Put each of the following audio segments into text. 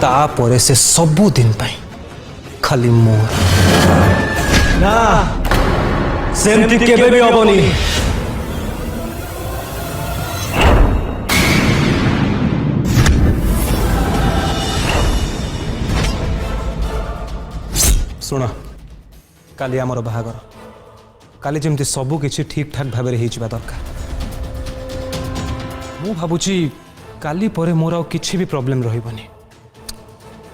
तापरे से सबु दिन पाई खाली मोर ना सेमती केबे भी हबनी। शुण काली आमर बाहागर काली जमती सबु किछि ठीक ठाक भाव में हो दरकार। मु भावुची काली परे मोर आउ किछि भी प्रॉब्लम रहिबनी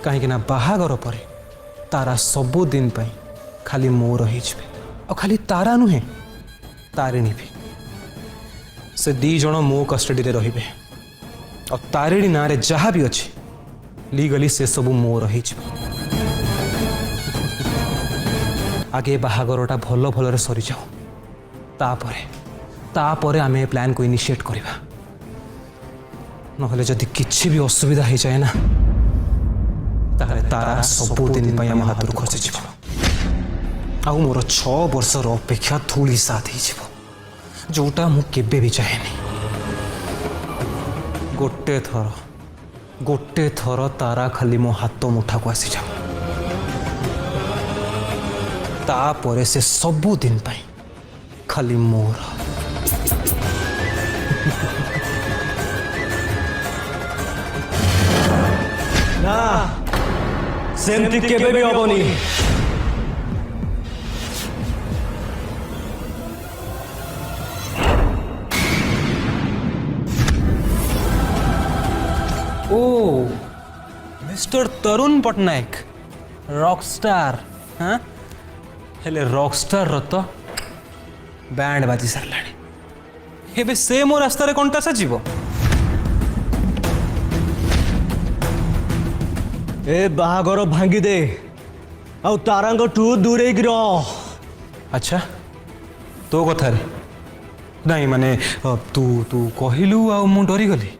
कहीं ना बाहागर परे तारा सबु दिन पाई खाली मोर होइछबे और खाली तारा नुहे तारिणी भी से दी जण मो कस्टडी रे रहिबे और तारिणी ना रे जहाँ भी अच्छी लीगली से सबु मोर होइछबे। आगे बाहागरटा भल भल सरी जाओ तापरे आमे प्लान को इनिशिएट करिबा नहले जदि किछि भी असुविधा हो जाए ना ताहले तारा सबु दिन पय हम हाथ खसी जिवो आउ मोर 6 वर्षर अपेक्षा धूली साथ हो जोटा मु केबे भी चाहेनी। गोटे थर तारा खाली मो हाथ मुठा को आसी जाओ तापरे से सबु दिन पाई खाली मोर। ना सेमती केबे भी हबनी। ओ मिस्टर तरुण पट्टनायक रॉकस्टार हाँ हेले रॉकस्टार रत बैंड बाजी सारलाणी हेबे से मो रास्ता रे कोनटा साजिबो। ए बाहागर भांगी दे आउ तारांग टू दूरे गिरो। अच्छा तो कथा रे नहीं माने तू तू कहिलु आ मु डरी गली।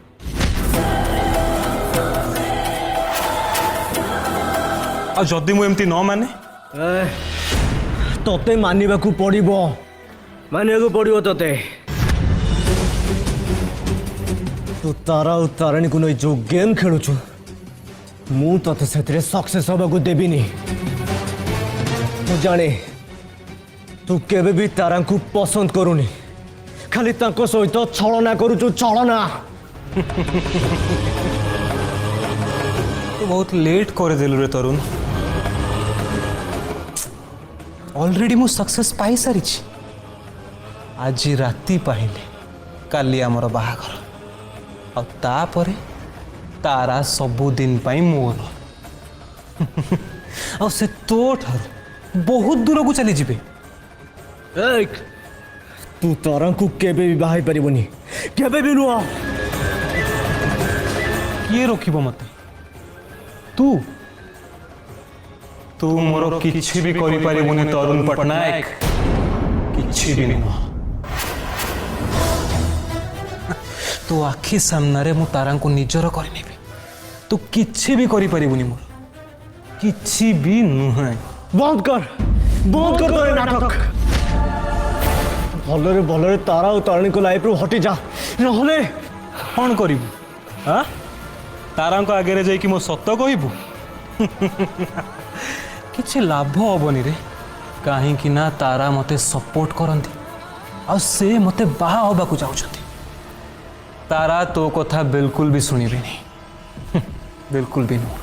आ जदि मु एमती न माने तोते मानिबाकू पड़िबो तोते। तू तारा और ताराणी को नहीं जो गेम खेलुछु मु तोते सेतरे सक्सेस होबाकू देबिनी। तू जाने तू केबे भी तारा को पसंद करूनी खाली तांको सहित छलना करूछु छलना। तू बहुत लेट कर देलु रे तरुण ऑलरेडी मु सक्सेस पाई सारी आज राति पाइले काली आमर बाहागर और तापरे तारा सबु दिन पाई मोर और से तो ठार बहुत दूर को चली जिबे। तू तारा को केबे भी बाहाई परिबनी केबे भी नुआ। किए रोकिबो मते तू तू मोर किछि भी करि परिबुनी तरुण पट्टनायक किछि भी नुआ। तू आखि सामना रे मु तारा को निजर करि नेबी तू किछि भी करि परिबुनी मोर किछि भी नुहे। बंद कर तोरे नाटक। भलरे तारा और तारिणी को लाइफ रू हटी जा नहले कौन करिबु हाँ तारा को आगे जाइए मो सत कहबू किछि लाभ हबनी रे कहीं ना तारा मते सपोर्ट करंती आ से मते बाहा होबा को चाहउछथि। तारा तो कथा बिल्कुल भी सुनिबे नहीं बिल्कुल भी नहीं।